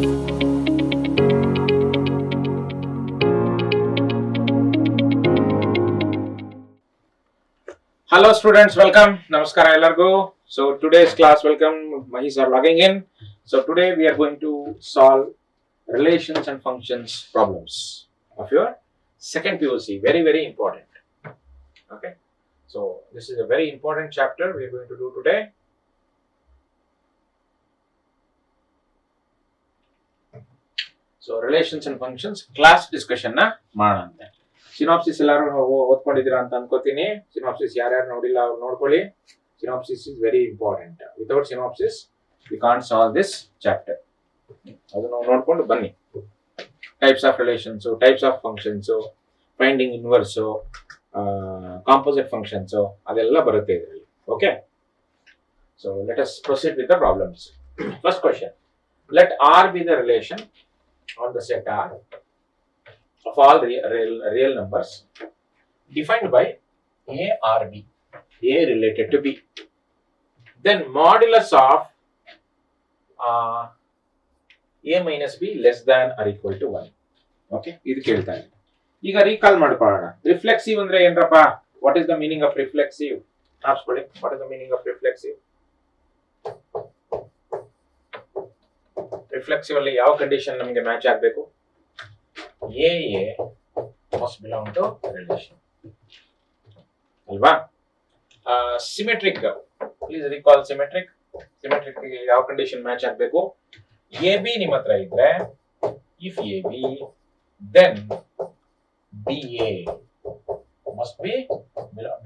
Hello students, welcome. Namaskara ellargu. So today's class, welcome. Mahis are logging in. So today we are going to solve relations and functions problems of your second POC. Very important. Okay. So this is a very important chapter we are going to do today. So relations and functions class discussion na ಮಾಡಂತೆ. Synopsis ಎಲ್ಲರೂ ಓದ್ಕೊಂಡಿದ್ದೀರಾ ಅಂತ ಅನ್ಕೋತೀನಿ. Synopsis ಯಾರ್ಯಾರು ನೋಡಿಲ್ಲ ಅವ್ರು ನೋಡ್ಕೊಳ್ಳಿ. Synopsis is very important. Without synopsis we can't solve this chapter. ಅದನ್ನು ನೋಡ್ಕೊಂಡು ಬನ್ನಿ. Types of relations, types of functions, finding inverse, composite functions ಅದೆಲ್ಲ ಬರುತ್ತೆ ಇದರಲ್ಲಿ. Okay, so let us proceed with the problems. First question, let R be the relation on the set R of all real numbers defined by A or B, A related to B. Then modulus of A minus B less than or equal to 1. Okay, ಇದು ಕೇಳ್ತಾ ಇದೆ. ಈಗ recall ಮಾಡ್ಕೊಳ್ಳೋಣ. Reflexive ಅಂದ್ರೆ ಏನಪ್ಪ? What is the meaning of reflexive? ಆಪ್ಸ್ಕೊಳ್ಳಿ. What is the meaning of reflexive? Reflexive ಅಲ್ಲಿ ಯಾವ ಕಂಡೀಷನ್ ನಮಗೆ ಮ್ಯಾಚ್ ಆಗಬೇಕು? A must belong to relation ಅಲ್ವಾ? Symmetric, please recall symmetric. Symmetric ಯಾವ ಕಂಡೀಷನ್ ಮ್ಯಾಚ್ ಆಗಬೇಕು? ಎ ಬಿ ನಿಮ್ಮ ಹತ್ರ ಇದ್ರೆ if A B then B A must be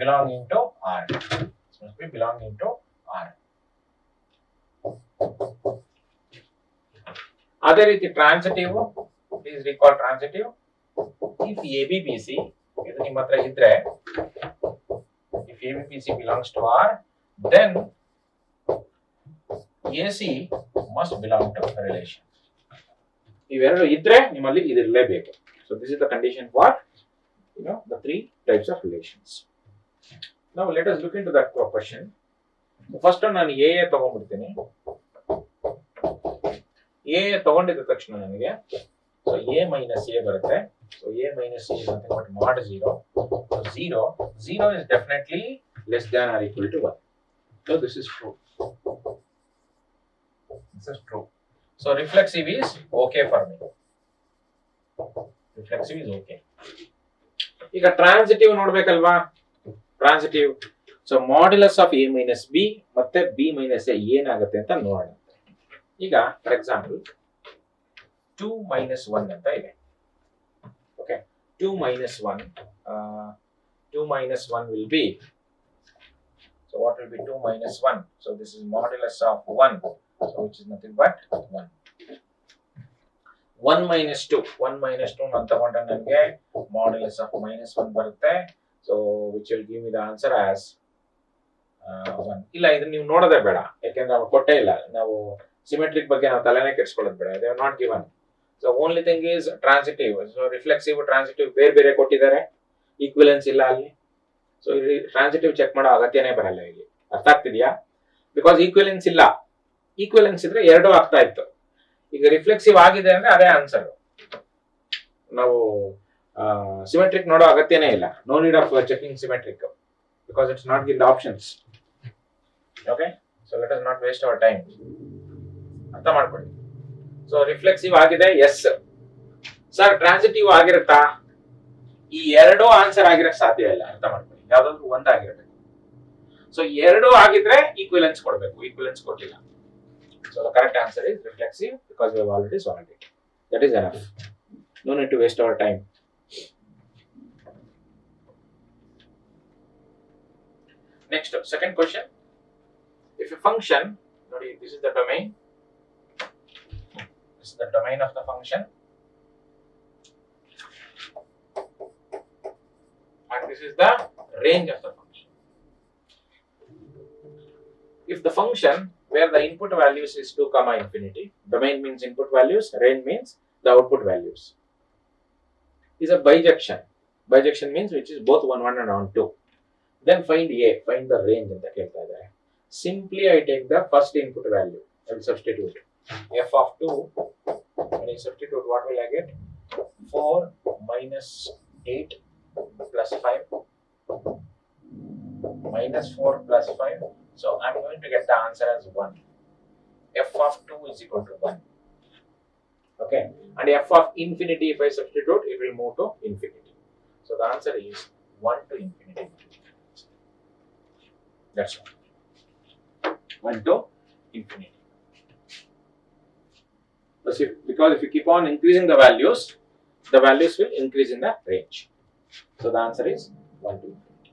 belonging to R. Must be belonging to R. ಅದೇ ರೀತಿ transitive, please recall transitive. If A B B C ಇದು ನಿಮ್ಮ ಹತ್ರ ಇದ್ರೆ, if A B B C belongs to R, then A C must belong to relation. ಇವೆರಡು ಇದ್ರೆ ನಿಮ್ಮಲ್ಲಿ ಇದಿರಲೇಬೇಕು. So this is the condition for the three types of relations. Now let us look into that question. First one ನಾನು A ತಗೊಂಡ್ಬಿಡ್ತೀನಿ. A ತಗೊಂಡಿದ್ದ ತಕ್ಷಣ ನನಗೆ so A minus A ಬರುತ್ತೆ. So A minus A ಅಂತ ಬಟ್ ಮಾಡ್ 0. So 0 is definitely less than or equal to 1. So this is true. This is true. So reflexive is okay for me. Reflexive is okay. ಈಗ transitive ನೋಡ್ಬೇಕಲ್ವಾ? Transitive, so modulus of A minus B ಮತ್ತೆ B minus A ಏನಾಗುತ್ತೆ ಅಂತ ನೋಡೋಣ. ಈಗ for example 2 minus 1 ಅಂತ ಇದೆ. Okay, 2 minus 1 will be, so what will be 2 minus 1? So this is modulus of 1, so which is nothing but 1. 1 minus 2 ನಾನು ತಗೊಂಡ್ರೆ ನನಗೆ modulus of minus 1 ಬರುತ್ತೆ. So which will give me the answer as 1. ಇಲ್ಲ, ಇದನ್ನ ನೀವು ನೋಡೋದೇ ಬೇಡ, ಯಾಕೆಂದ್ರೆ ಅವ್ರು ಕೊಟ್ಟೇ ಇಲ್ಲ. ನಾವು ಸಿಮೆಟ್ರಿಕ್ ಬಗ್ಗೆ ನಾವು ತಲೆನೇ ಕೆಡಿಸ್ಕೊಳ್ಳೋದು ಬೇಡ. They are not given. So only thing is transitive. So reflexive, transitive ಬೇರೆ ಕೊಟ್ಟಿದ್ದಾರೆ, ಈಕ್ವಿಲೆನ್ಸ್ ಇಲ್ಲ ಅಲ್ಲಿ. ಸೊ ಟ್ರಾನ್ಸಿಟಿವ್ ಚೆಕ್ ಮಾಡೋ ಅಗತ್ಯನೇ ಬರಲ್ಲ ಇಲ್ಲಿ. ಅರ್ಥ ಆಗ್ತಿದ್ಯಾ? ಬಿಕಾಸ್ ಈಕ್ವಿಲೆನ್ಸ್ ಇಲ್ಲ. ಈಕ್ವಿಲೆನ್ಸ್ ಇದ್ರೆ ಎರಡೂ ಆಗ್ತಾ ಇತ್ತು. ಈಗ ರಿಫ್ಲೆಕ್ಸಿವ್ ಆಗಿದೆ ಅಂದ್ರೆ ಅದೇ ಆನ್ಸರ್. ನಾವು ಸಿಮೆಟ್ರಿಕ್ ನೋಡೋ ಅಗತ್ಯನೇ ಇಲ್ಲ. No need of checking symmetric because it's not give the options. Okay, so let us not waste our time. ಅರ್ಥ ಮಾಡ್ಕೊಳ್ಳಿ. ಸೊ ರಿಫ್ಲೆಕ್ಸಿವ್ ಆಗಿದೆ, ಎಸ್ ಸರ್. ಟ್ರಾನ್ಸಿಟಿವ್ ಆಗಿರುತ್ತಾ? ಈ ಎರಡೂ ಆನ್ಸರ್ ಆಗಿರಕ್ ಸಾಧ್ಯ ಇಲ್ಲ. ಅರ್ಥ ಮಾಡ್ಕೊಳ್ಳಿ, ಯಾವ್ದಾದ್ರು ಒಂದಾಗಿರ್ಬೇಕು. ಸೊ ಎರಡೂ ಆಗಿದ್ರೆ ಈಕ್ವಿಲೆನ್ಸ್ ಕೊಡಬೇಕು. ಈಕ್ವಿಲೆನ್ಸ್ ಕೊಟ್ಟಿಲ್ಲ. So the correct answer is reflexive because we have already solved it. That is enough. No need to waste our time. Next, second question. If a function, ನೋಡಿ, this is the domain. This is the domain of the function, and this is the range of the function. If the function where the input values is 2 comma infinity, domain means input values, range means the output values, is a bijection. Bijection means which is both 1 1 and 1 2. Then find A, find the range ಅಂತ ಕೇಳ್ತಾ ಇದ್ದಾರೆ. Simply I take the first input value. I will substitute f of 2 when I substitute, what will I get? 4 minus 8 plus 5 minus 4 plus 5. So I'm going to get the answer as 1. F of 2 is equal to 1. Okay, and f of infinity, if I substitute, it will move to infinity. So the answer is 1 to infinity. That's all. 1 to infinity. Because if you keep on increasing the values will increase in the range. So the answer is 1 to infinity.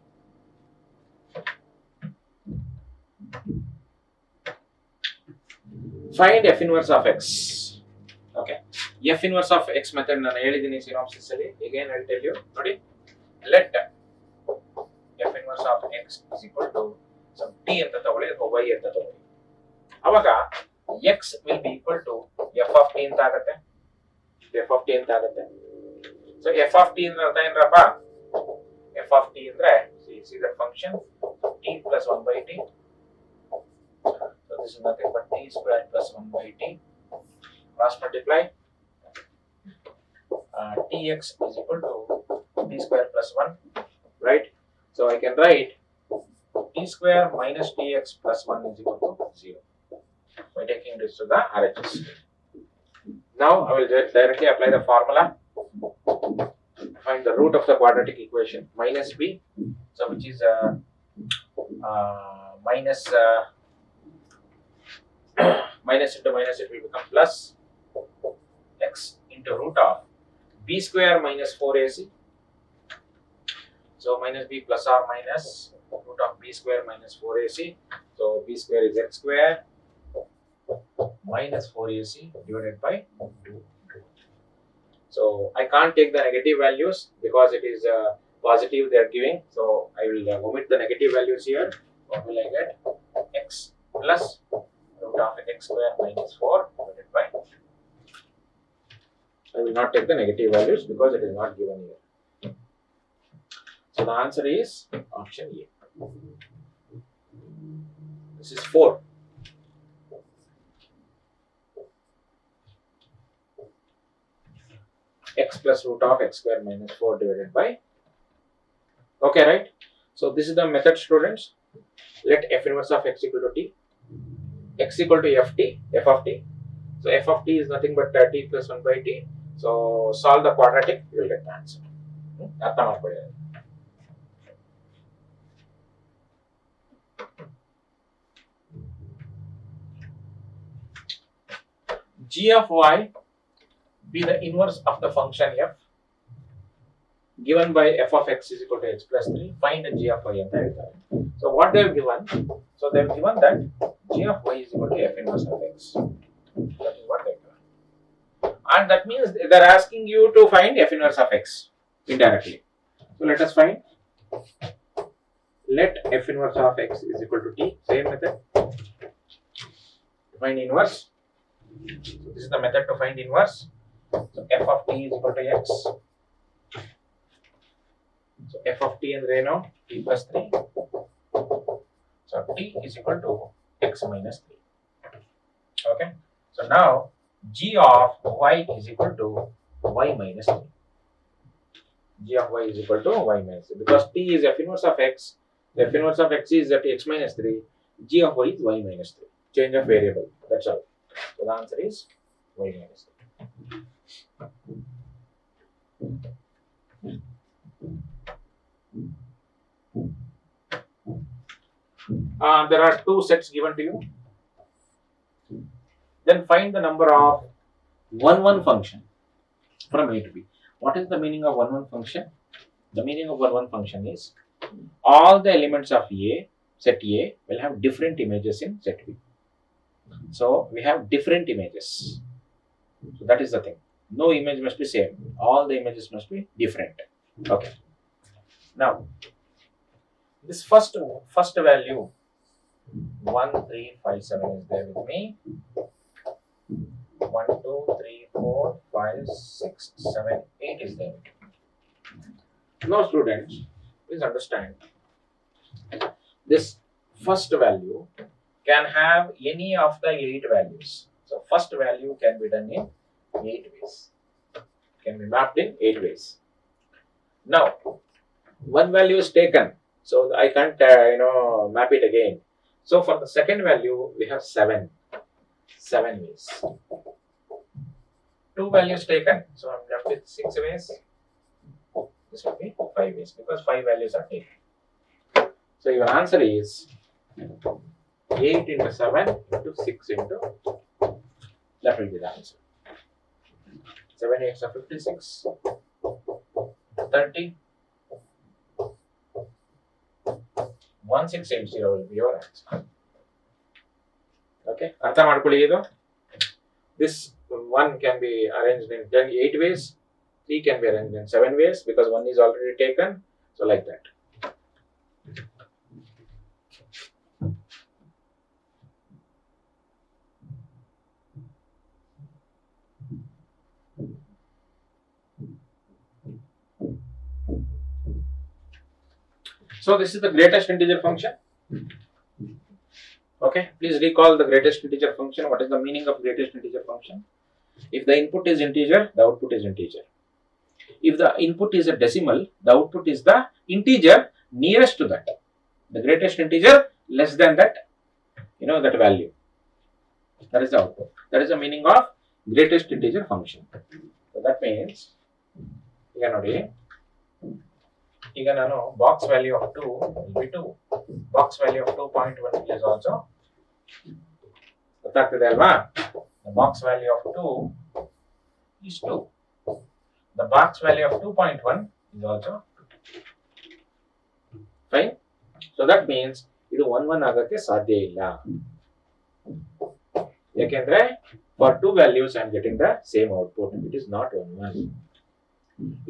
Find f inverse of x. Okay, f inverse of x method ನಾನು ಹೇಳಿದ್ದೀನಿ synopsis ಅಲ್ಲಿ. Again I will tell you. ನೋಡಿ, let f inverse of x is equal to some t ಅಂತ ತಗೊಳ್ಳಿ ಅಥವಾ y ಅಂತ ತಗೊಳ್ಳಿ. ಅವಾಗ x will be equal to f of t ಅಂತ ಆಗುತ್ತೆ. f of t ಅಂತ ಆಗುತ್ತೆ. So f of t ಅಂದ್ರೆ ಅರ್ಥ ಏನ್ರಪ್ಪ? f of t ಅಂದ್ರೆ see the function t plus 1 by t. So this is nothing but t square plus 1 by t. Cross multiply. Tx is equal to t square plus 1, right? So I can write t square minus tx plus 1 is equal to 0 by taking this to the RHS. Now I will directly apply the formula. Find the root of the quadratic equation, minus b, so which is minus minus into minus, it will become plus x into root of b square minus 4ac. So minus b plus or minus root of b square minus 4ac. So b square is x square minus 4ac divided by 2. So I can't take the negative values because it is positive they are giving. So I will omit the negative values here. What will I get? X plus root of x square minus 4 divided by 2. I will not take the negative values because it is not given here. So the answer is option A. This is 4. X plus root of x square minus 4 divided by. Okay, right? So this is the method, students. Let f inverse of x equal to t. X equal to f of t. So f of t is nothing but t plus 1 by t. So solve the quadratic, you will get the answer. ಅರ್ಥ ಮಾಡ್ಕೊಳ್ಳಿ. G of y be the inverse of the function f given by f of x is equal to x plus 3. Find the g of y ಅಂತ ಹೇಳ್ತಾರೆ. So what they have given? So they have given that g of y is equal to f inverse of x. That is what they have given. And that means they are asking you to find f inverse of x indirectly. So let us find. Let f inverse of x is equal to t. Same method. Find inverse. So this is the method to find inverse. So f of t is equal to x. So f of t and reno t plus 3. So t is equal to x minus 3. Okay. So now g of y is equal to y minus 3. G of y is equal to y minus 3. Because t is f inverse of x. The f inverse of x is at x minus 3. G of y is y minus 3. Change of variable. That's all. So the answer is y minus 3. There are two sets given to you. Then find the number of 1 function from A to B. What is the meaning of 1 function? The meaning of 1 function is all the elements of A, set A, will have different images in set B. So we have different images. So that is the thing. No image must be same. All the images must be different. Okay. Now, this first value 1, 3, 5, 7 is there with me. 1, 2, 3, 4, 5, 6, 7, 8 is there. Now, students, please understand. This first value can have any of the 8 values. So first value can be done in 8 ways. Can be mapped in 8 ways. Now, one value is taken, so I can't map it again. So for the second value, we have 7 ways. 2 values taken, so I'm left with 6 ways. This will be 5 ways because 5 values are taken. So your answer is 8 into 7 into 6 into, that will be the answer. 7 8s are 56, 30, 1680 will be your answer. Okay, ಅರ್ಥ ಮಾಡ್ಕೊಳ್ಳಿ ಇದು. This one can be arranged in 8 ways, 3 can be arranged in 7 ways because 1 is already taken, so like that. So this is the greatest integer function. Okay, please recall the greatest integer function. What is the meaning of greatest integer function? If the input is integer, the output is integer. If the input is a decimal, the output is the integer nearest to that. The greatest integer less than that, that value. That is the output. That is the meaning of greatest integer function. So that means, ಈಗ ನಾನು box value of 2 will be 2. Box value of 2.1 is also ಗೊತ್ತಾಗ್ತಿದೆ ಅಲ್ವಾ? The box value of 2 is 2. The box value of 2.1 is also 5. So that means ಇದು 1 1 ಆಗಕ್ಕೆ ಸಾಧ್ಯ ಇಲ್ಲ. ಯಾಕೆಂದ್ರೆ for 2 values I am getting the same output. It is not 1 1.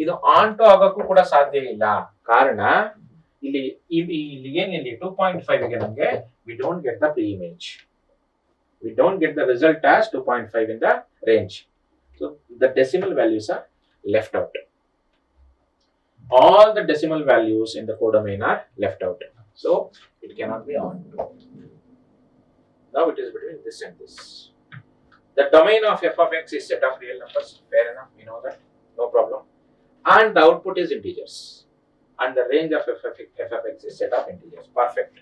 ಇದು on to ಆಗಕ್ಕೂ ಕೂಡ ಸಾಧ್ಯ ಇಲ್ಲ. ಕಾರಣ ಇಲ್ಲಿ ಏನಿಲ್ಲ 2.5 ಗೆ ನಮಗೆ we don't get the pre-image. We don't get the result as 2.5 in the range. So the decimal values are left out. All the decimal values in the codomain are left out. So it cannot be on. Now it is between this and this. The domain of f of x is set of real numbers. Fair enough, we know that. No problem. And the output is integers. And the range of f of x is set of integers. Perfect.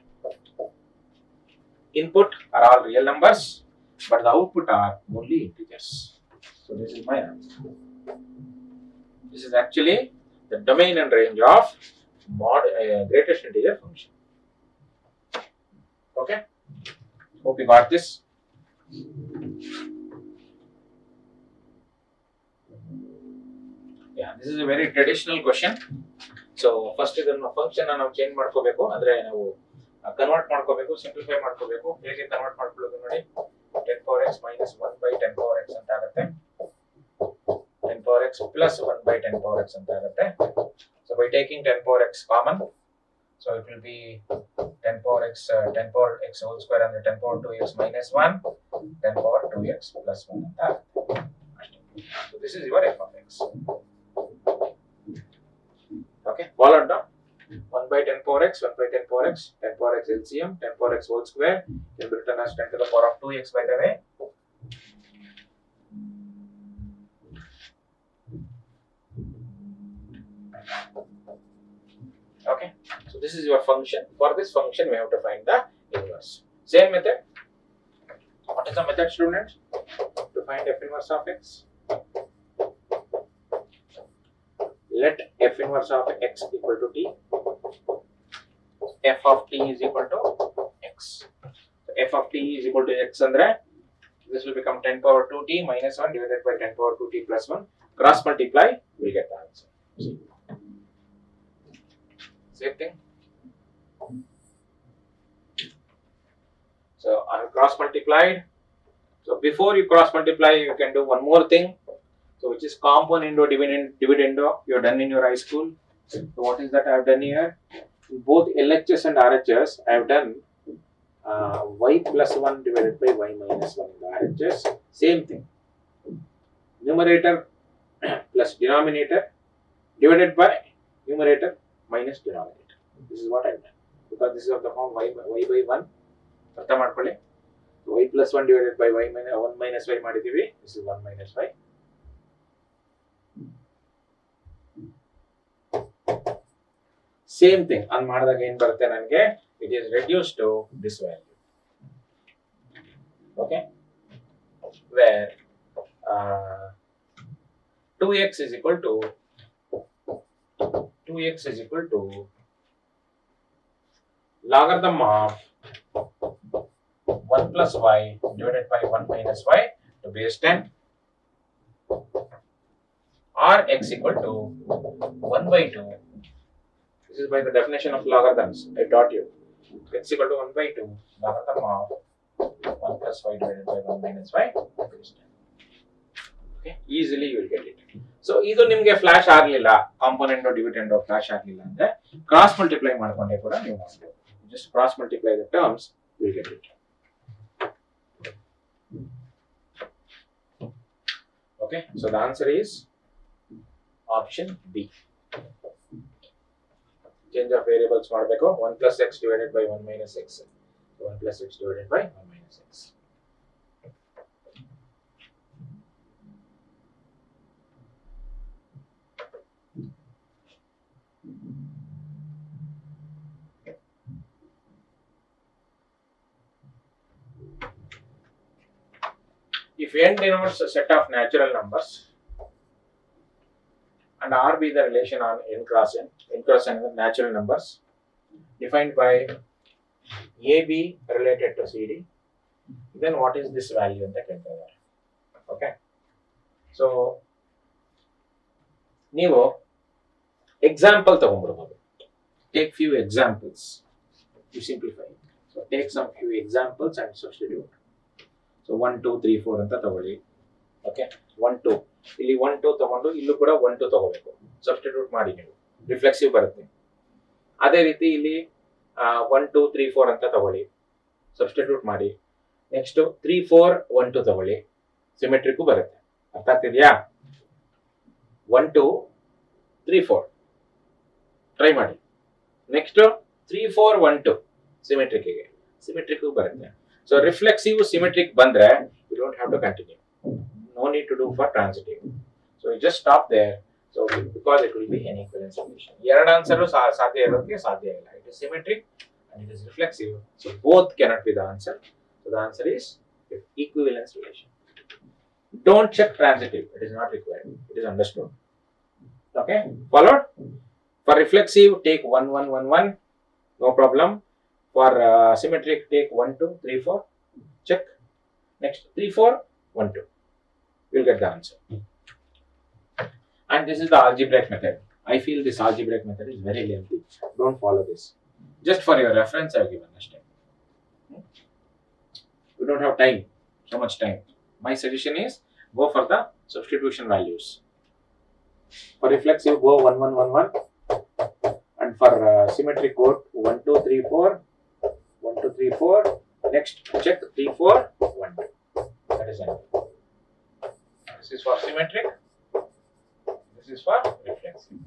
Input are all real numbers, but the output are only integers. So this is my answer. This is actually the domain and range of greatest integer function. Okay? Hope you got this. Yeah, this is a very traditional question. So first ಇದನ್ನು function ನಾವು change ಮಾಡ್ಕೋಬೇಕು, ಅಂದ್ರೆ ನಾವು convert ಮಾಡ್ಕೋಬೇಕು, simplify ಮಾಡ್ಕೋಬೇಕು. ಹೇಗೆ convert ಮಾಡ್ಕೊಳ್ಳೋದು ನೋಡಿ. 10 power x minus 1 by 10 power x ಅಂತ ಆಗುತ್ತೆ. 10 power x plus 1 by 10 power x ಅಂತ ಆಗುತ್ತೆ. So by taking 10 power x common, so it will be 10 power x whole square and 10 power 2x minus 1, 10 power 2x plus 1 ಅಂತ ಆಗುತ್ತೆ. So this is your f of x. Okay, followed down 1 by 10 power x, 1 by 10 power x, 10 power x LCM, 10 power x whole square can be written as 10 to the power of 2x by the way. Okay, so this is your function. For this function, we have to find the inverse. Same method. What is the method, students? To find f inverse of x. Let f inverse of x equal to t. F of t is equal to x. So f of t is equal to x andre this will become 10 power 2t minus 1 divided by 10 power 2t plus 1. Cross multiply, we'll get the answer. See. Same thing. So I have cross multiplied. So before you cross multiply, you can do one more thing. So which is componendo dividendo. You have done in your high school. So what is that I have done here? In both LHS and RHS, I have done y plus 1 divided by y minus 1 in the RHS. Same thing. Numerator plus denominator divided by numerator minus denominator. This is what I have done. Because this is of the form y by 1. ಅರ್ಥ ಮಾಡ್ಕೊಳ್ಳಿ. y plus 1 divided by y minus 1 minus y ಮಾಡಿದೀವಿ. This is 1 minus y. Same thing ಅನ್ ಮಾಡಿದಾಗ ಏನ್ ಬರುತ್ತೆ ನನಗೆ, it is reduce to this value. Okay, where 2x is equal to logarithm of 1 plus y divided by 1 minus y to base 10, or x equal to 1 by 2. This is by the definition of logarithms I taught you. X equal to 1 by 2 logarithm of 1 plus y divided by 1 minus y to base 10. Okay, easily you will get it. So ಇದು ನಿಮಗೆ flash ಆಗಲಿಲ್ಲ, component dividend flash ಆಗಲಿಲ್ಲ ಅಂದ್ರೆ cross multiply ಮಾಡ್ಕೊಂಡೆ ಕೂಡ ನೀವು ಮಾಡಬಹುದು. Just cross multiply the terms, you will get it. Okay, so the answer is option B. Change of variables ಮಾಡಬೇಕು. 1 plus x divided by 1 minus x. 1 plus x divided by 1 minus x. If n denotes a set of natural numbers and R be the relation on n cross n is natural numbers defined by AB related to CD, then what is this value ಅಂತ ಕೇಳ್ತಾರೆ. Okay, so ನೀವು example ತಗೊಂಡ್ಬಿಡ್ಬೋದು. Take few examples to simplify. So take some few examples and substitute. So 1 2 3 4 ಅಂತ ತಗೊಳ್ಳಿ. Okay, 1 2 ಇಲ್ಲಿ 1 2 ತಗೊಂಡು ಇಲ್ಲೂ ಕೂಡ 1 2 ತಗೋಬೇಕು. ಸಬ್ಸ್ಟಿಟ್ಯೂಟ್ ಮಾಡಿ ನೀವು, ರಿಫ್ಲೆಕ್ಸಿವ್ ಬರುತ್ತೆ. ಅದೇ ರೀತಿ ಇಲ್ಲಿ 1 2 3 4 ಅಂತ ತಗೊಳ್ಳಿ, ಸಬ್ಸ್ಟಿಟ್ಯೂಟ್ ಮಾಡಿ. ನೆಕ್ಸ್ಟ್ 3 4 1 2 ತಗೊಳ್ಳಿ, ಸಿಮೆಟ್ರಿಕ್ ಬರುತ್ತೆ. ಅರ್ಥ ಆಗ್ತಿದೆಯಾ? 1 2 3 4 ಟ್ರೈ ಮಾಡಿ. ನೆಕ್ಸ್ಟ್ 3 4 1 2 ಸಿಮೆಟ್ರಿಕ್ ಬರುತ್ತೆ. So reflexive symmetric bandre, you don't have to continue. No need to do for transitive. So you just stop there. So because it will be an equivalence relation. Eradu answer sadhya irokke sadhya illa. It is symmetric and it is reflexive. So both cannot be the answer. So the answer is equivalence relation. Don't check transitive. It is not required. It is understood. Okay, followed? For reflexive, take 1 1 1 1. No problem. For symmetric, take 1 2 3 4. Check. Next 3 4 1 2. You'll get the answer. And this is the algebraic method. I feel this algebraic method is very lengthy. Don't follow this. Just for your reference, I have given this time. You don't have time, so much time. My suggestion is go for the substitution values. For reflexive, go 1 1 1 1. And for symmetric, go 1 2 3 4. 1 2 3 4. Next, check 3 4 1 2. That is enough. This is for symmetric. This is for reflexive.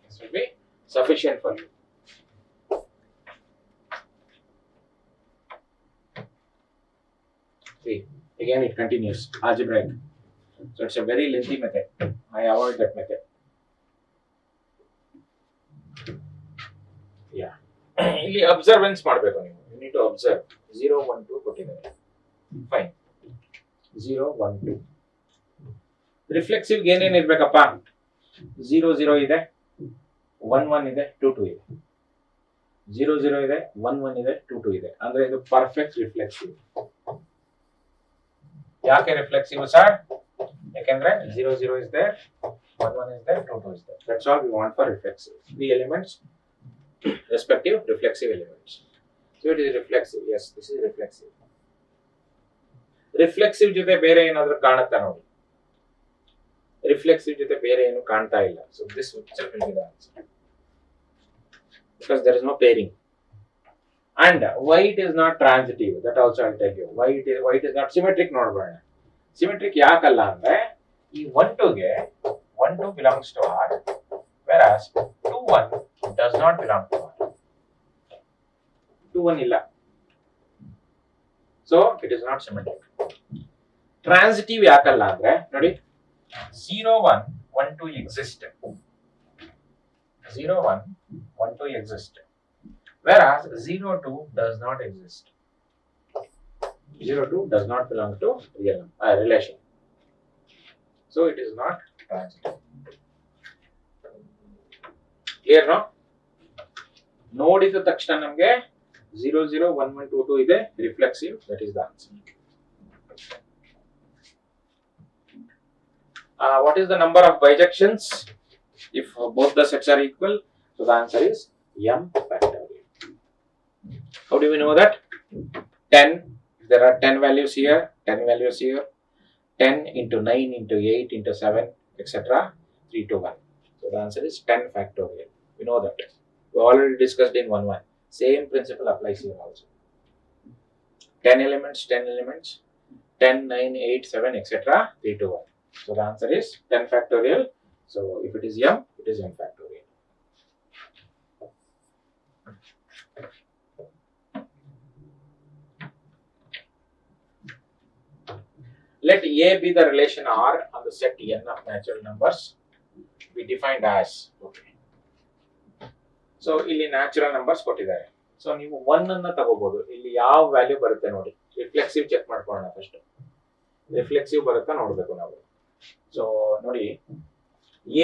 This will be sufficient for you. See, again it continues. Algebraic. So it's a very lengthy method. I avoid that method. Yeah. ಇಲ್ಲಿ observance ಮಾಡಬೇಕು ನೀವು. You need to observe. 0 1 2 ಕೊಟ್ಟಿದ್ದಾರೆ. Fine. 0 1 2. Reflexive ಏನೇನು ಇರಬೇಕಪ್ಪ? 0 0 ಇದೆ, 1 1 ಇದೆ, 2 2 ಇದೆ. 0 0 ಇದೆ, 1 1 ಇದೆ, 2 2 ಇದೆ. ಅಂದ್ರೆ ಇದು ಪರ್ಫೆಕ್ಟ್ ರಿಫ್ಲೆಕ್ಸಿವ್. ಯಾಕೆ ರಿಫ್ಲೆಕ್ಸಿವ್ ಸರ್? ಯಾಕಂದ್ರೆ 0 0 is there, 1 1 is there, 2 2 is there. That's all we want for reflexive. The elements, respective reflexive elements. So it is reflexive. Yes, this is reflexive. Reflexive ಜೊತೆ ಬೇರೆ ಏನಾದರೂ ಕಾಣುತ್ತಾ ನೋಡಿ. Reflexive ಜೊತೆ ಬೇರೆ ಏನು ಕಾಣ್ತಾ ಇಲ್ಲ. So this itself will be the answer. Because there is no pairing. And why it is not transitive? That also I'll tell you. Why it is not symmetric ನೋಡೋಣ. Symmetric ಯಾಕಲ್ಲ ಅಂದ್ರೆ ಈ 1 2 ಗೆ 1 2 belongs to R, whereas 2 1 does not belong to R. 2 1 ಇಲ್ಲ. So it is not symmetric. Transitive ಯಾಕಲ್ಲ ಅಂದ್ರೆ ನೋಡಿ 0 1 1 2 exist. 0, 1, 1, 2 exist. Whereas 0, 2 does not exist. 0, 2 does not belong to relation. So it is not transitive. Clear now? ನೋಡಿದ ತಕ್ಷಣ ನಮಗೆ 0, 0, 1, 1, 2, 2 ಇದೆ reflexive. That is the answer. What is the number of bijections if both the sets are equal? So the answer is m factorial. How do we know that? 10. There are 10 values here, 10 values here. 10 into 9 into 8 into 7, etc. 3 to 1. So the answer is 10 factorial. We know that. We already discussed in 1, 1. Same principle applies here also. 10 elements, 10 elements, 10, 9, 8, 7, etc. 3 to 1. So the answer is 10 factorial. So if it is m, it is m factorial. Let A be the relation R on the set n of natural numbers. We defined as, okay. So ಇಲ್ಲಿ natural numbers ಕೊಟ್ಟಿದ್ದಾರೆ. So ನೀವು 1 ಅನ್ನ ತಗೋಬಹುದು. ಇಲ್ಲಿ ಯಾವ value ಬರುತ್ತೆ ನೋಡಿ. Reflexive check ಮಾಡ್ಕೊಳ್ಳೋಣ ಫಸ್ಟ್. ರಿಫ್ಲೆಕ್ಸಿವ್ ಬರುತ್ತಾ ನೋಡಬೇಕು ನಾವು. ಸೊ ನೋಡಿ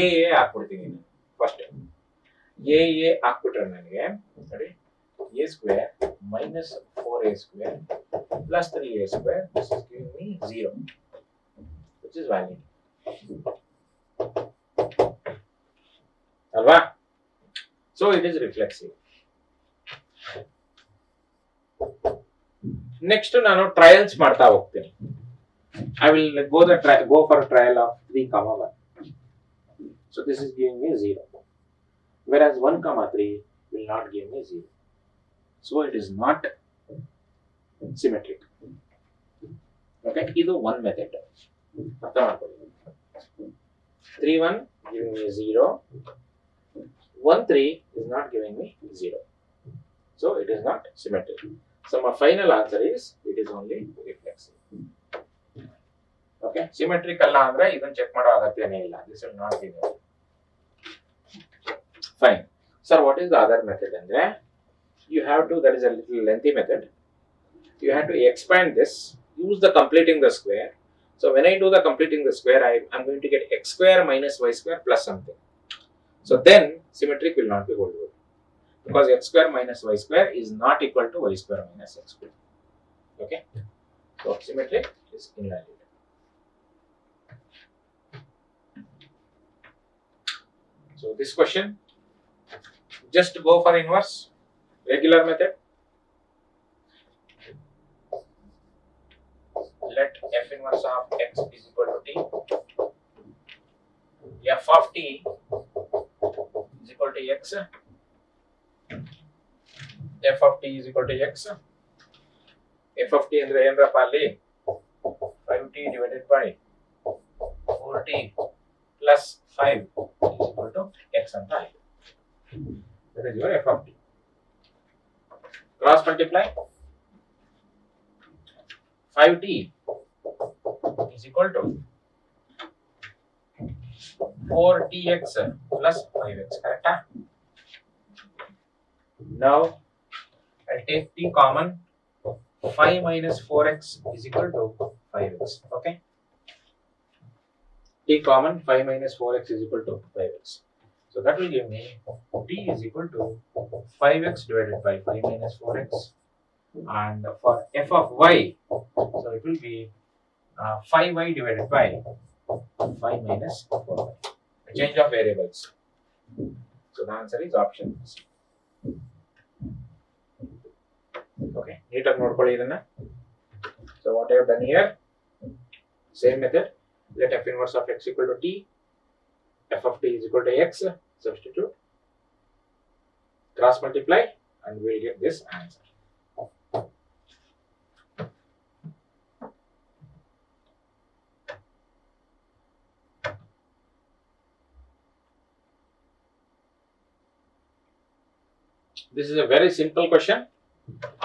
ಎ ಹಾಕ್ಬಿಡ್ತೀನಿ ಫಸ್ಟ್. ಎ ಹಾಕ್ಬಿಟ್ರೆ ನನಗೆ ನೋಡಿ a square minus 4a square plus 3a square. This is giving me 0, which is valid. Alva? So it is reflexive. Next ನಾನು ಟ್ರಯಲ್ಸ್ ಮಾಡ್ತಾ ಹೋಗ್ತೀನಿ. I will go for a trial of 3, 1. So this is giving me 0. Whereas 1, 3 will not give me 0. So it is not symmetric. Okay, ಇದು one method. ಅರ್ಥ ಮಾಡ್ಕೊಳ್ಳಿ. 3, 1 giving me 0. 1, 3 is not giving me 0. So it is not symmetric. So my final answer is it is only reflexive. Okay, symmetric ಅಲ್ಲ ಅಂದ್ರೆ ಇದನ್ನ check ಮಾಡೋ ಅಗತ್ಯನೇ ಇಲ್ಲ. This will not be there. Fine. Sir, what is the other method ಅಂದ್ರೆ you have to, that is a little lengthy method. You have to expand this, use the completing the square. So when I do the completing the square, I'm going to get x square minus y square plus something. So then symmetric will not be whole root, because x square minus y square is not equal to y square minus x square. Okay, so symmetric is invalid. So this question, just go for inverse. Regular method. Let f inverse of x is equal to t. F of t is equal to x. F of t is equal to x. F of t ಅಂದ್ರೆ ಏನರಪ್ಪ ಅಲ್ಲಿ 5t divided by 4t plus 5 is equal to x ಅಂತ ಆಯ್ತು. That is your f of t. Cross multiply. 5t is equal to 4tx plus 5x. Correct? Now I'll take t common. 5 minus 4x is equal to 5x. Okay. T common. 5 minus 4x is equal to 5x. So that will give me t is equal to 5x divided by 5 minus 4x. And for f of y, so it will be 5y divided by 5 minus 4y. A change of variables. So the answer is option C. Okay, neat ಆಗಿ ನೋಡ್ಕೊಳ್ಳಿ ಇದನ್ನ. So what I have done here, same method. Let f inverse of x equal to t, f of t is equal to x, substitute, cross multiply, and we'll get this answer. This is a very simple question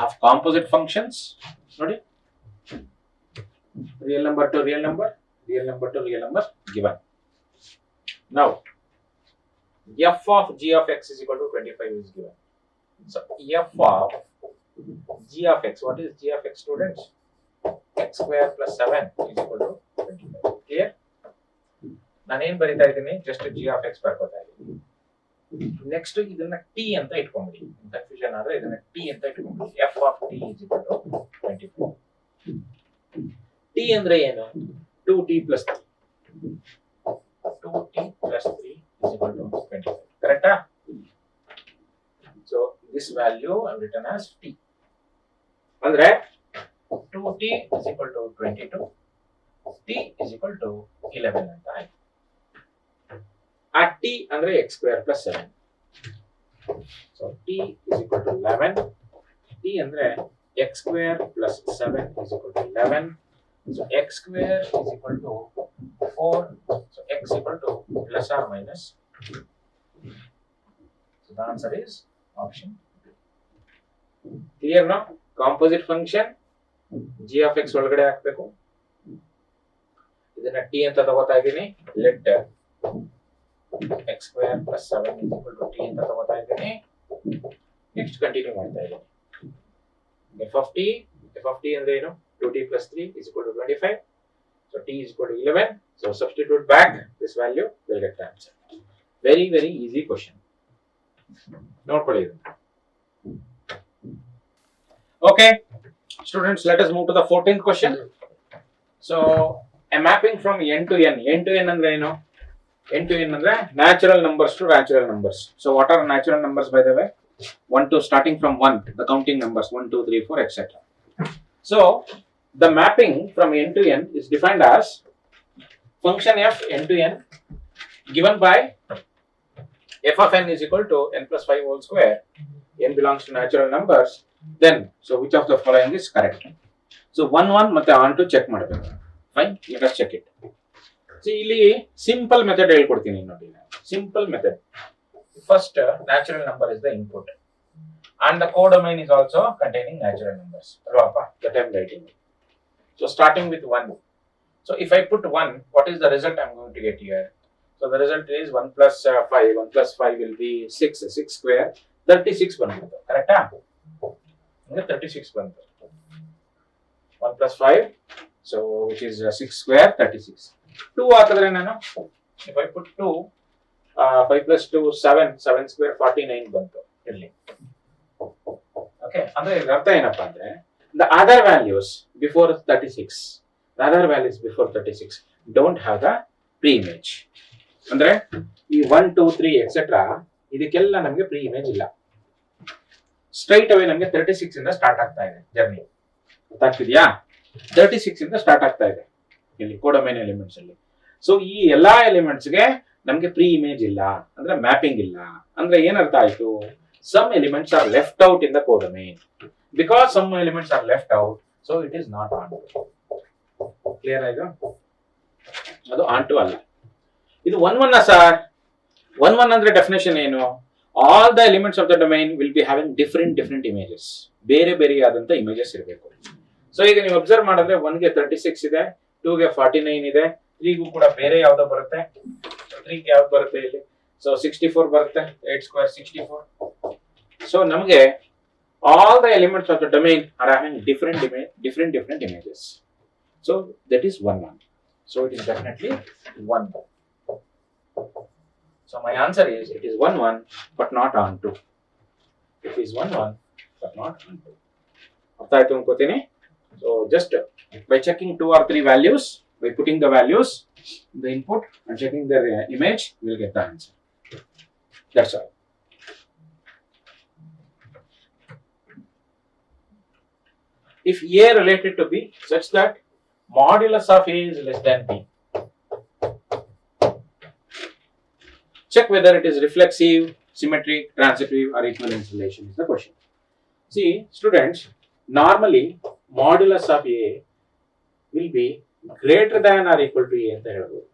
of composite functions. Ready? Real number to real number, real number to real number given. Now, f of g of x is equal to 25 is given. So f of g of x, what is g of x, students? X square plus 7 is equal to 25. Clear? ನಾನೇನ್ ಬರಿತಾ ಇದ್ದೀನಿ, just g of x ಬರ್ಕೋತಾ ಇದ್ದೀನಿ. Next ಇದನ್ನ t ಅಂತ ಇಟ್ಕೊಂಡ್ಬಿಡಿ, confusion ಆದ್ರೆ ಇದನ್ನ t ಅಂತ ಇಟ್ಕೊಂಡ್ಬಿಡಿ. f of t is equal to 25. t ಅಂದ್ರೆ ಏನು? 2t plus 3. 2t plus 3 is equal to 25. Correct? So this value I have written as t. ಅಂದ್ರೆ 2t is equal to 22. t is equal to 11 ಅಂತ ಆಯ್ತು. At t andre x square plus 7. So t is equal to 11. t andre x square plus 7 is equal to 11. So x square is equal to 4. So x equal to plus or minus 2. So the answer is option. Clear now? Composite function g of x ಒಳಗಡೆ ಹಾಕಬೇಕು. ಇದನ್ನ t ಅಂತ ತಗೋತಾ ಇದೀನಿ. Let x square plus 7 is equal to t ಅಂತ ತಗೋತಾ ಇದ್ದೀನಿ. Next continue ಮಾಡ್ತಾ ಇದ್ದೀನಿ. f of t ಅಂದ್ರೆ ಏನು? 2t plus 3 is equal to 25. So t is equal to 11. So substitute back this value, we'll get the answer. Very very easy question. ನೋಡ್ಕೊಳ್ಳಿ ಇದು. Okay students, let us move to the 14th question. So a mapping from n to n. n to n ಅಂದ್ರೆ ಏನು? n to n ಅಂದ್ರೆ natural numbers to natural numbers. So what are natural numbers, by the way? 1 to starting from 1, the counting numbers 1 2 3 4 etc. So the mapping from n to n is defined as function f n to n given by f of n is equal to n plus 5 whole square. n belongs to natural numbers. Then so which of the following is correct? So 1 1 ಮತ್ತೆ on to check ಮಾಡಬೇಕು. Fine, let us check it. ಇಲ್ಲಿ simple method ಹೇಳ್ಕೊಡ್ತೀನಿ ನೋಡಿ. Simple method. First natural number is the input and the codomain is also containing natural numbers ಅಲ್ವಾಪ್ಪ, that I am writing. So starting with 1. So if I put 1, what is the result I am going to get here? So the result is 1 plus 5. 1 plus 5 will be 6. 6 square 36 ಬಂತು. ಕರೆಕ್ಟಾ? ಅಂದ್ರೆ 36 ಬಂತು. 1 plus 5, so which is 6 square 36. 2 ಹಾಕಿದ್ರೆ ನಾನು, if I put 2, 5 plus 2 7, 7 square 49 ಬಂತು ಇಲ್ಲಿ. Okay, ಅಂದ್ರೆ ಇದರ ಅರ್ಥ ಏನಪ್ಪಾ ಅಂದ್ರೆ the other values before 36 don't have the pre-image. ಅಂದ್ರೆ ಈ 1 2 3 ಎಕ್ಸೆಟ್ರಾ ಇದಕ್ಕೆಲ್ಲ ನಮಗೆ ಪ್ರೀ ಇಮೇಜ್ ಇಲ್ಲ. ಸ್ಟ್ರೈಟ್ ಅವೇ ನಮಗೆ 36 ಇಂದ ಸ್ಟಾರ್ಟ್ ಆಗ್ತಾ ಇದೆ ಜರ್ನಿ. ಗೊತ್ತಾಗ್ತಿದ್ಯಾ? 36 ಇಂದ ಸ್ಟಾರ್ಟ್ ಆಗ್ತಾ ಇದೆ ಇಲ್ಲಿ ಕೋಡೊಮೈನ್ ಎಲಿಮೆಂಟ್ಸ್ ಅಲ್ಲಿ. ಸೊ ಈ ಎಲ್ಲಾ ಎಲಿಮೆಂಟ್ಸ್ ಗೆ ನಮಗೆ ಪ್ರೀ ಇಮೇಜ್ ಇಲ್ಲ, ಅಂದ್ರೆ ಮ್ಯಾಪಿಂಗ್ ಇಲ್ಲ. ಅಂದ್ರೆ ಏನರ್ಥ ಆಯ್ತು? Some elements are left out in the codomain. Because some elements are left out, so it is not onto. Clear ಆಯ್ತು? ಅದು ಆನ್ ಟು ಅಲ್ಲ. ಇದು 1 1 ಸರ್. 1 1 ಅಂದ್ರೆ ಡೆಫಿನೇಷನ್ ಏನು? All the elements of the domain will be having different images. ಬೇರೆ ಬೇರೆಯಾದಂತ images ಇರಬೇಕು. So ಈಗ ನೀವು ಅಬ್ಸರ್ವ್ ಮಾಡಿದ್ರೆ 1 ಗೆ 36 ಇದೆ, 2 ಗೆ 49 ಇದೆ, 3 ಗೂ ಕೂಡ ಬೇರೆ ಯಾವ್ದೋ ಬರುತ್ತೆ. 3 ಗೆ ಯಾವ್ದು ಬರುತ್ತೆ ಇಲ್ಲಿ? ಸೊ 64 ಬರುತ್ತೆ. 8 square 64. ಸೊ ನಮಗೆ all the elements of the domain are having different images. So that is 1 1. So it is definitely 1 1. So my answer is it is 1 1 but not on 2. It is 1 1 but not on 2. ಅರ್ಥ ಆಯ್ತು ಅನ್ಕೋತೀನಿ. So just by checking 2 or 3 values, by putting the values in the input and checking their image, we will get the answer. That's all. If A related to B such that modulus of A is less than B, check whether it is reflexive, symmetric, transitive or equivalence relation is the question. See students, normally modulus of A will be greater than or equal to A ಅಂತ ಹೇಳ್ಬೋದು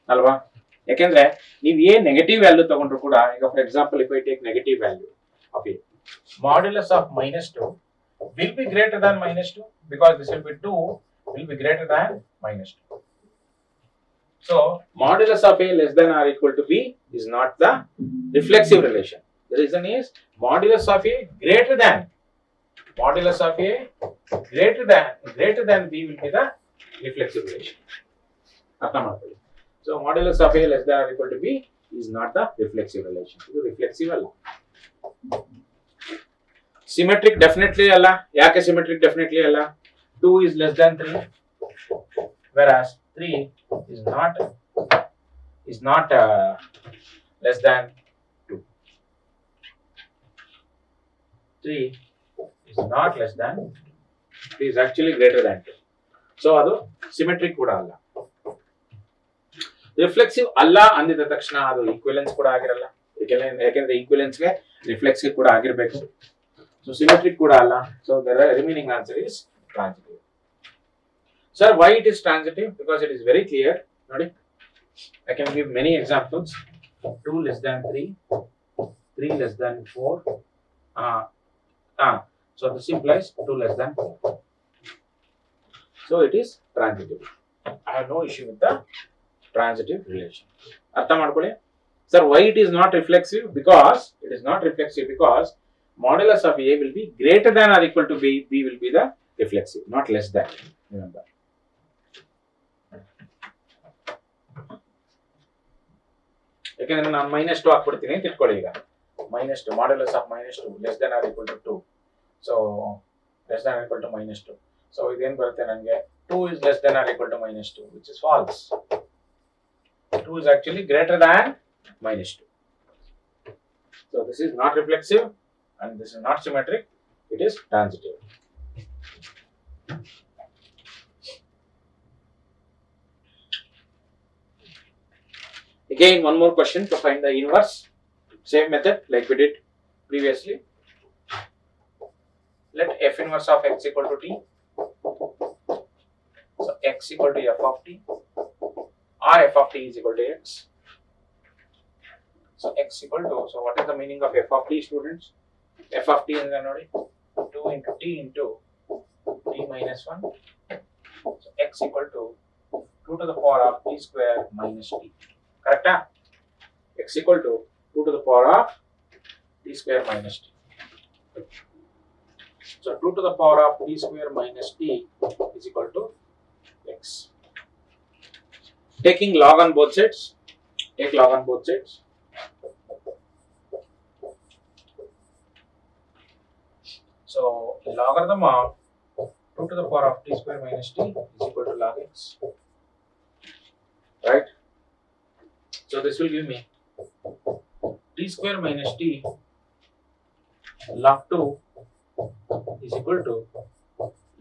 ಅಲ್ವಾ? ಯಾಕೆಂದ್ರೆ ನೀವು A negative value ತಗೊಂಡ್ರು ಕೂಡ, ಈಗ for example if I take negative value of A, modulus of -2 will be greater than -2 because this will be 2 will be greater than -2. So modulus of A less than or equal to B is not the reflexive relation. The reason is modulus of A greater than B will be the reflexive relation. So modulus of A less than or equal to B is not the reflexive relation. It is reflexive alla. Symmetric definitely alla. Yake symmetric definitely alla. 2 is less than 3, whereas 3 is not less than 2. 3 is not less than 3 is actually greater than 2. So adu symmetric kuda alla. Reflexive alla andida takshana adu equivalence kuda agiralla. Ekandre equivalence ge reflexive kuda agirbeku. So symmetric kuda alla. So the remaining answer is transitive. Sir, why it is transitive? Because it is very clear. Nodi, I can give many examples. 2 less than 3, 3 less than 4. So this implies 2 less than 4. So it is transitive. I have no issue with the transitive relation. Artha madkole. Sir, why it is not reflexive? Because it is not reflexive because modulus of A will be greater than or equal to B. B will be the reflexive, not less than. Remember. ಯಾಕಂದ್ರೆ ನಾನು -2 ಹಾಕ್ಬಿಡ್ತೀನಿ ಅಂತ ಇಟ್ಕೊಳ್ಳಿ ಈಗ. -2 modulus of -2 less than or equal to 2. So less than or equal to -2. So ಇದೇನು ಬರುತ್ತೆ ನನಗೆ 2 is less than or equal to -2, which is false. 2 is actually greater than -2. So this is not reflexive and this is not symmetric. It is transitive. Again, one more question to find the inverse. Same method like we did previously. Let f inverse of x equal to t. So x equal to f of t or f of t is equal to x. So x equal to, so what is the meaning of f of t, students? F of t is 2 into t into t minus 1. So x equal to 2 to the power of t square minus t. Correct? X equal to 2 to the power of t square minus t. So 2 to the power of t square minus t is equal to x. Taking log on both sides. Take log on both sides. So logarithm of 2 to the power of t square minus t is equal to log x. Right? So this will give me t square minus t log 2 is equal to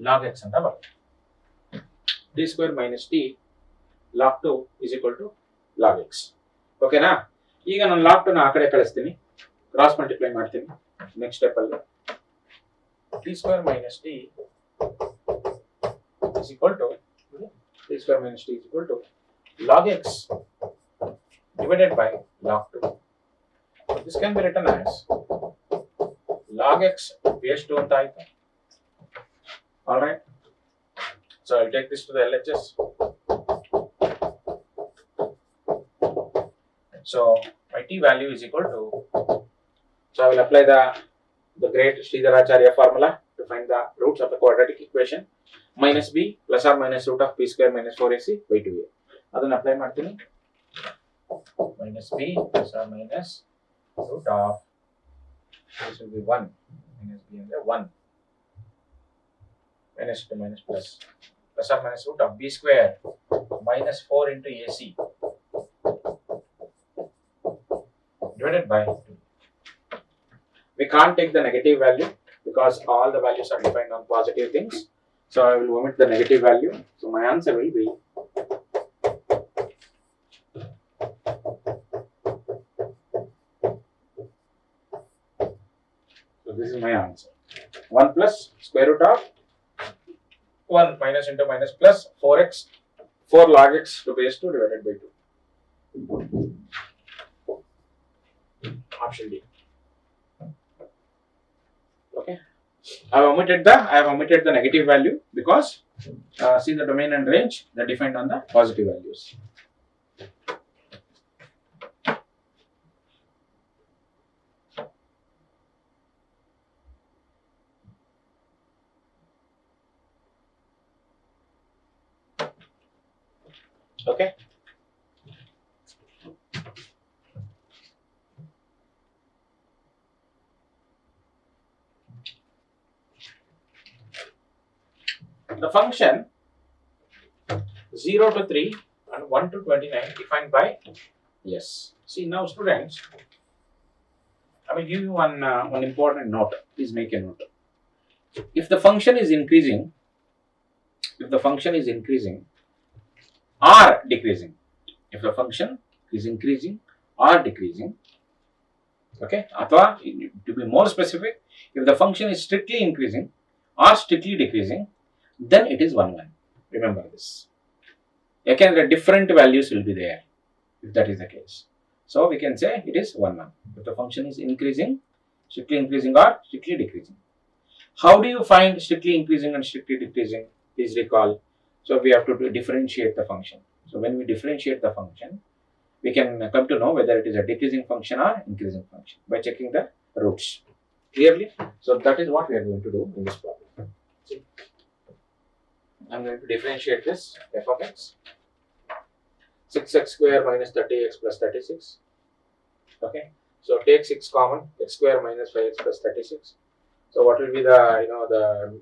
log x anta barutte. T square minus t log 2 is equal to log x. Okay na? ಈಗ ನಾನು log 2 ನ ಆ ಕಡೆ ಕಳಿಸ್ತೀನಿ, cross multiply ಮಾಡ್ತೀನಿ next step ಅಲ್ಲಿ. t square minus t is equal to log x divided by log 2. So this can be written as log x base 2 anta aitu. All right. So I'll take this to the LHS. So my t value is equal to, so I will apply the great Sridharacharya formula to find the roots of the quadratic equation. Minus b plus or minus root of p square minus 4ac by 2a. Adana apply ಮಾಡ್ತೀನಿ. Minus b plus or minus root of, this will be 1, minus b and 1, minus to minus plus or minus root of b square minus 4 into ac divided by 2. We can't take the negative value because all the values are defined on positive things. So I will omit the negative value. So my answer will be, so this is my answer. 1 plus square root of 1 minus into minus plus 4x, 4 log x to base 2 divided by 2. Option D. Okay. I have omitted the negative value because see the domain and range, they are defined on the positive values. Okay. The function 0 to 3 and 1 to 29 defined by yes. See now, students, I will give you one important note. Please make a note. If the function is increasing, or decreasing, if the function is increasing or decreasing, okay, athwa, to be more specific, if the function is strictly increasing or strictly decreasing, then it is 1 1. Remember this. Again, the different values will be there if that is the case. So we can say it is 1 1 if the function is increasing, strictly increasing or strictly decreasing. How do you find strictly increasing and strictly decreasing? Please recall. So we have to differentiate the function. So when we differentiate the function, we can come to know whether it is a decreasing function or increasing function by checking the roots. Clearly? So that is what we are going to do in this problem. See, I'm going to differentiate this f of x. 6x square minus 30x plus 36. Okay. So take 6 common, x square minus 5x plus 36. So what will be the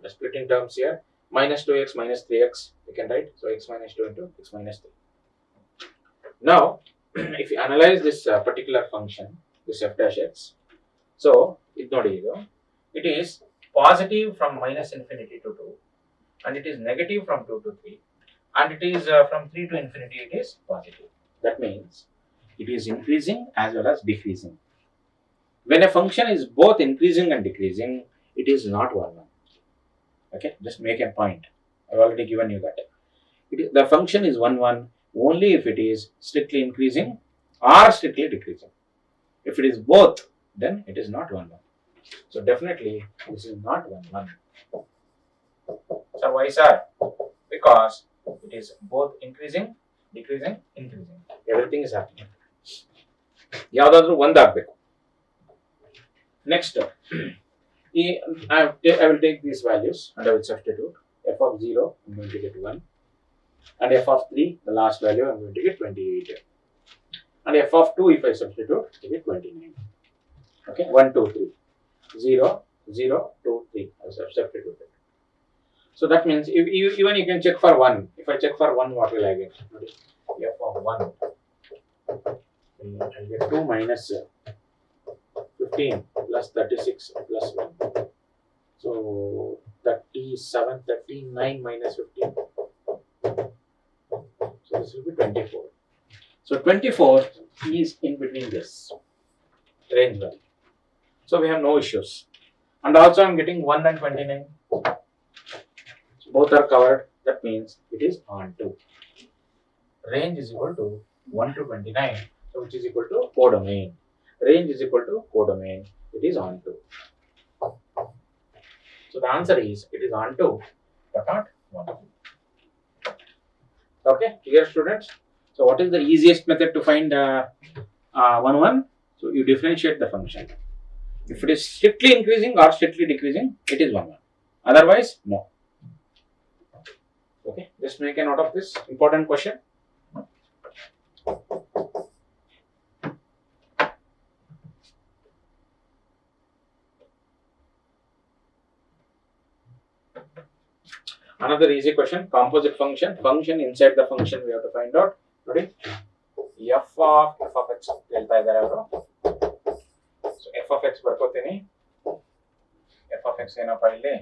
the splitting terms here? Minus 2x minus 3x we can write. So x minus 2 into x minus 3. Now, if you analyze this particular function, this f dash x, so it is positive from minus infinity to 2, and it is negative from 2 to 3, and it is from 3 to infinity it is positive. That means it is increasing as well as decreasing. When a function is both increasing and decreasing, it is not 1 1. Okay, just make a point. I've already given you that. The function is 1 1 only if it is strictly increasing or strictly decreasing. If it is both, then it is not 1 1. So definitely this is not 1 1. So why, sir? Because it is both increasing, decreasing, increasing. Everything is happening. ಯಾವುದಾದ್ರೂ ಒಂದಾಗಬೇಕು. Next, I will take these values and I will substitute. F of 0, I'm going to get 1. And f of 3, the last value, I'm going to get 28. And f of 2, if I substitute, I get 29. Okay, 1, 2, 3. 0, 0, 2, 3. I have substituted. So that means even you can check for 1. If I check for 1, what will I get? F of 1. I'll get 2 minus 15 plus 36 plus 1. So 37, 39 minus 15. So this will be 24. So 24 is in between this range value. So we have no issues. And also I'm getting 1 and 29. So both are covered. That means it is on 2. Range is equal to 1 to 29. So which is equal to codomain. Range is equal to codomain. It is on 2. So the answer is it is on 2 but not 1. Okay, clear, students? So what is the easiest method to find 1 1? So you differentiate the function. If it is strictly increasing or strictly decreasing, it is 1 1. Otherwise, no. Okay, just make a note of this important question. Another easy question, composite function. Function inside the function we have to find out. Ready? F of x ಹೇಳ್ತಾ ಇದ್ದಾರೆ ಅವರು. So f of x ಬರ್ಕೋತೀನಿ. F of x ಏನಪ್ಪ ಇಲ್ಲಿ?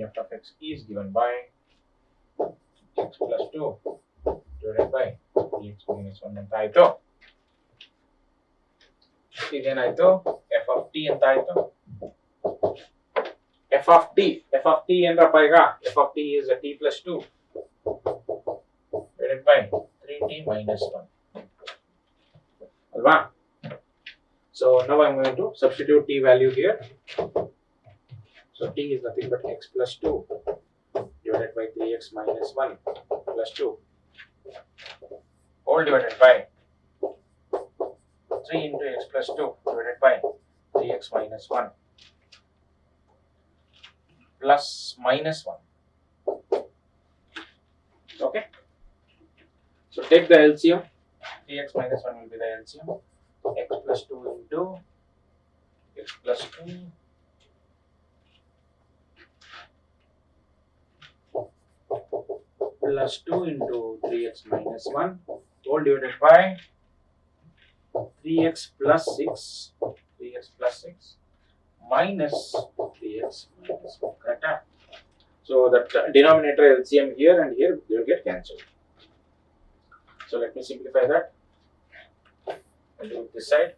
F of x is given by x plus 2 divided by x minus 1 ಅಂತ ಆಯ್ತು. ಇದೇನಾಯ್ತು? f of t ಅಂತ ಆಯ್ತು. f of t ಏನಪ್ಪ ಈಗ? f of t is a t plus 2 divided by 3t minus 1. Alva? So now I'm going to substitute t value here. So t is nothing but x plus 2 divided by 3x minus 1 plus 2 whole divided by 3 into x plus 2 divided by 3x minus 1 plus minus 1. Okay. So take the LCM. 3x minus 1 will be the LCM. X plus 2 into x plus 2 plus 2 into 3x minus 1 whole divided by 3x plus 6 minus 3x minus 1. Correct? So that denominator LCM here and here will get cancelled. So let me simplify that. I'll do it this side.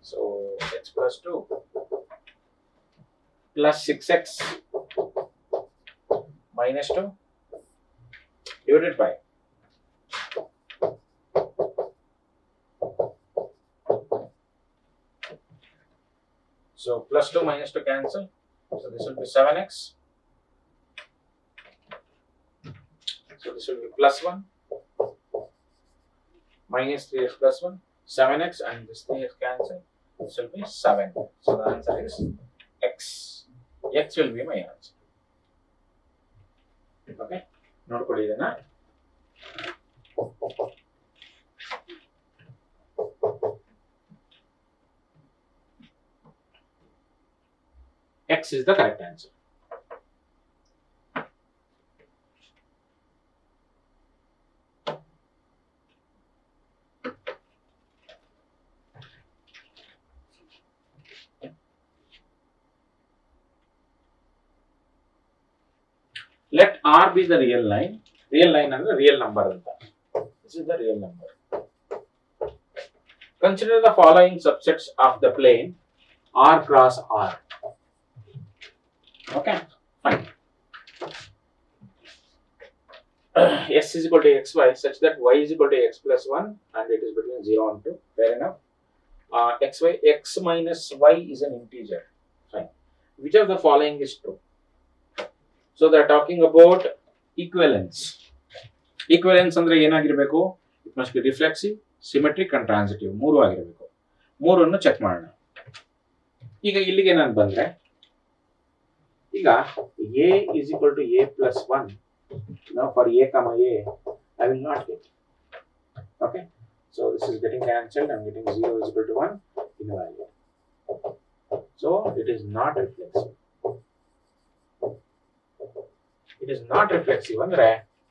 So x plus 2 plus 6x minus 2 divided by so plus 2 minus 2 cancel. So this will be 7x. So this will be plus 1 minus 3x plus 1, 7x, and this 3x cancel. This will be 7. So the answer is x. X will be my answer. Okay. ನೋಡ್ಕೊಳ್ಳಿ ಇದನ್ನ. X is the correct answer. Let R be the real line. Real line and the real number. This is the real number. Consider the following subsets of the plane R cross R. Okay, fine. S is equal to xy such that y is equal to x plus 1 and it is between 0 and 2. Fair enough. X minus y is an integer. Fine. Which of the following is true? So they are talking about equivalence. Equivalence andre ಏನಾಗಿರಬೇಕು? It must be reflexive, symmetric and transitive. ಮೂರು ಆಗಿರಬೇಕು. ಮೂರನ್ನು check ಮಾಡೋಣ. ಈಗ ಇಲ್ಲಿಗೆ ನಾನು ಬಂದ್ರೆ ಈಗ a is equal to a plus 1. Now for a comma a, I will not get. Okay. So this is getting cancelled. I am getting 0 is equal to 1 invalid. So it is not reflexive. It is not reflexive andre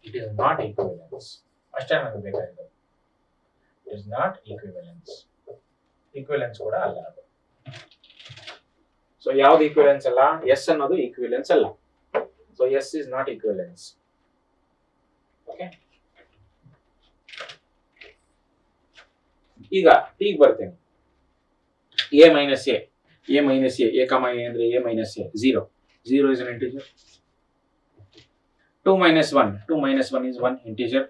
it is not equivalence. ಅಷ್ಟೇ ನನಗೆ ಬೇಕಾಗಿದೆ. It is not equivalence. Equivalence ಕೂಡ ಅಲ್ಲ ಅದು. So ಯಾವುದು equivalence ಅಲ್ಲ? S ಅನ್ನೋದು equivalence ಅಲ್ಲ. So S is not equivalence. Okay. ಈಗ t ಗೆ ಬರ್ತೇನೆ. a minus a, a minus a, a comma a ಅಂದ್ರೆ a minus a, 0. 0 is an integer. 2 minus 1, 2 minus 1 is 1 integer.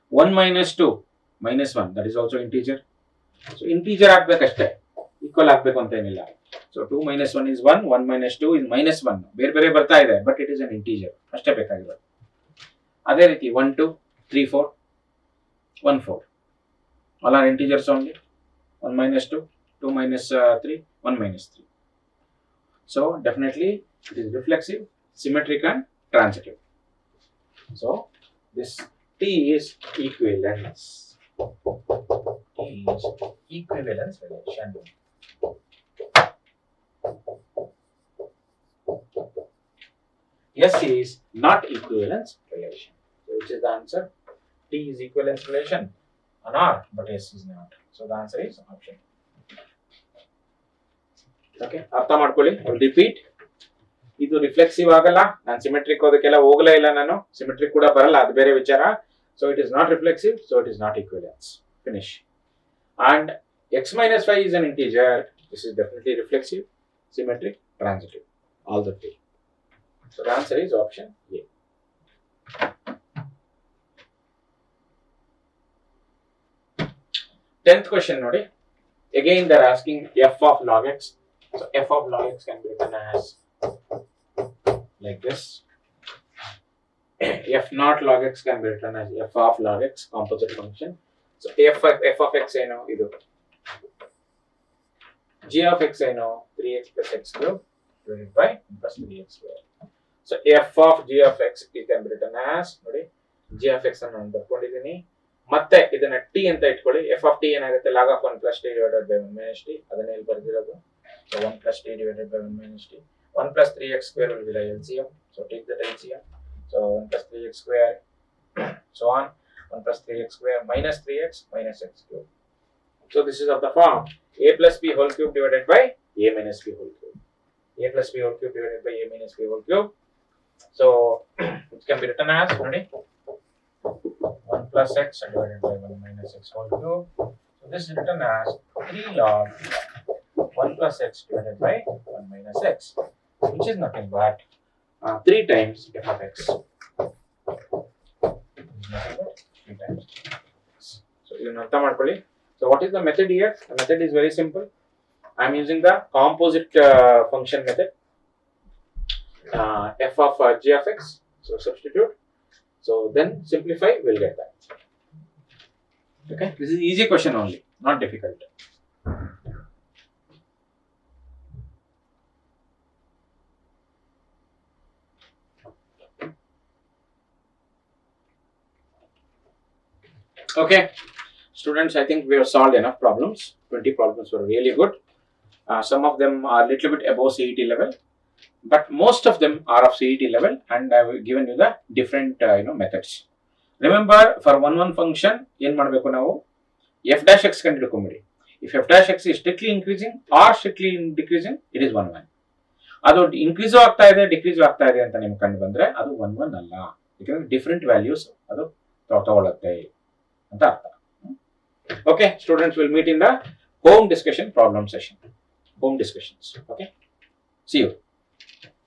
1 minus 2 minus 1, that is also integer. So integer ಆಗ್ಬೇಕಷ್ಟೇ, equal ಆಗಬೇಕು ಅಂತ ಏನಿಲ್ಲ. So 2 minus 1 is 1, 1 minus 2 is minus 1. ಬೇರೆ ಬೇರೆ ಬರ್ತಾ ಇದೆ, but it is an integer. ಅಷ್ಟೇ ಬೇಕಾಗಿರೋದು. ಅದೇ ರೀತಿ 1 2 3 4 1 4, all are integers only. 1 minus 2, 2 minus 3, 1 minus 3. So definitely it is reflexive, symmetric and transitive. So this T is equivalence. T is equivalence relation. S is not equivalence relation. So which is the answer? T is equivalence relation on R, but S is not. So the answer is option. Okay, ಅರ್ಥ ಮಾಡ್ಕೊಳ್ಳಿ. I will repeat. ಇದು reflexive ಆಗಲ್ಲ, ನಾನು symmetric ಓದಕ್ಕೆಲ್ಲ ಹೋಗಲೇ ಇಲ್ಲ, ನಾನು symmetric ಕೂಡ ಬರಲ್ಲ, ಅದು ಬೇರೆ ವಿಚಾರ. So it is not reflexive, so it is not equivalence. Finish. And x minus 5 is an integer. This is definitely reflexive, symmetric, transitive, all the three. So the answer is option A. 10th question ನೋಡಿ. Again they are asking f of log x. So f of log x can be written as like this. F naught log x can be written as f of log x, composite function. So f of x ಏನು ಇದು, g of x ಏನು 3x plus x cube divided by plus 3x square. So F of G of X it can be written as ನೋಡಿ G of X ಅನ್ನು ನಾನು ಬರ್ಕೊಂಡಿದ್ದೀನಿ. ಮತ್ತೆ ಇದನ್ನ T ಅಂತ ಇಟ್ಕೊಳ್ಳಿ. ಎಫ್ ಆಫ್ ಟಿ ಏನಾಗುತ್ತೆ log of 1 plus T divided by 1 minus T. ಅದನ್ನ ಇಲ್ಲಿ ಬರ್ದಿರೋದು. So 1 plus T divided by 1 minus T. 1 plus 3x square will be the LCM. So take that LCM. So 1 plus 3x square so on 1 plus 3x square minus 3x minus x cube. So this is of the form a plus b whole cube divided by a minus b whole cube. A plus b whole cube divided by a minus b whole cube. So it can be written as ready 1 plus x divided by 1 minus x whole cube. So this is written as 3 log 1 plus x divided by 1 minus x, which is nothing but 3 times f of x. 3 times. So you nartha madಕೊಳ್ಳಿ. So what is the method here? The method is very simple. I am using the composite function method. F of g of x. So substitute. So then simplify, we'll get that. Okay, this is easy question only, not difficult. Okay, students, I think we have solved enough problems. 20 problems were really good. Some of them are a little bit above CET level, but most of them are of CET level, and I have given you the different methods. Remember, for one function ಏನು ಮಾಡಬೇಕು ನಾವು f dash x ಕಂಡು ಹಿಡ್ಕೊಂಬಿಡಿ. If f dash x is strictly increasing or strictly decreasing, it is 1 1. ಅದು increase ಆಗ್ತಾ ಇದೆ decrease ಆಗ್ತಾ ಇದೆ ಅಂತ ನಿಮ್ಗೆ ಕಂಡು ಬಂದ್ರೆ ಅದು 1 1 ಅಲ್ಲ, ಯಾಕಂದ್ರೆ ಡಿಫರೆಂಟ್ ವ್ಯಾಲ್ಯೂಸ್ ಅದು ತಗೊಳ್ಳುತ್ತೆ ಅಂತ ಅರ್ಥ. Okay, students will meet in the home discussion problem session. Home discussions. Okay, see you.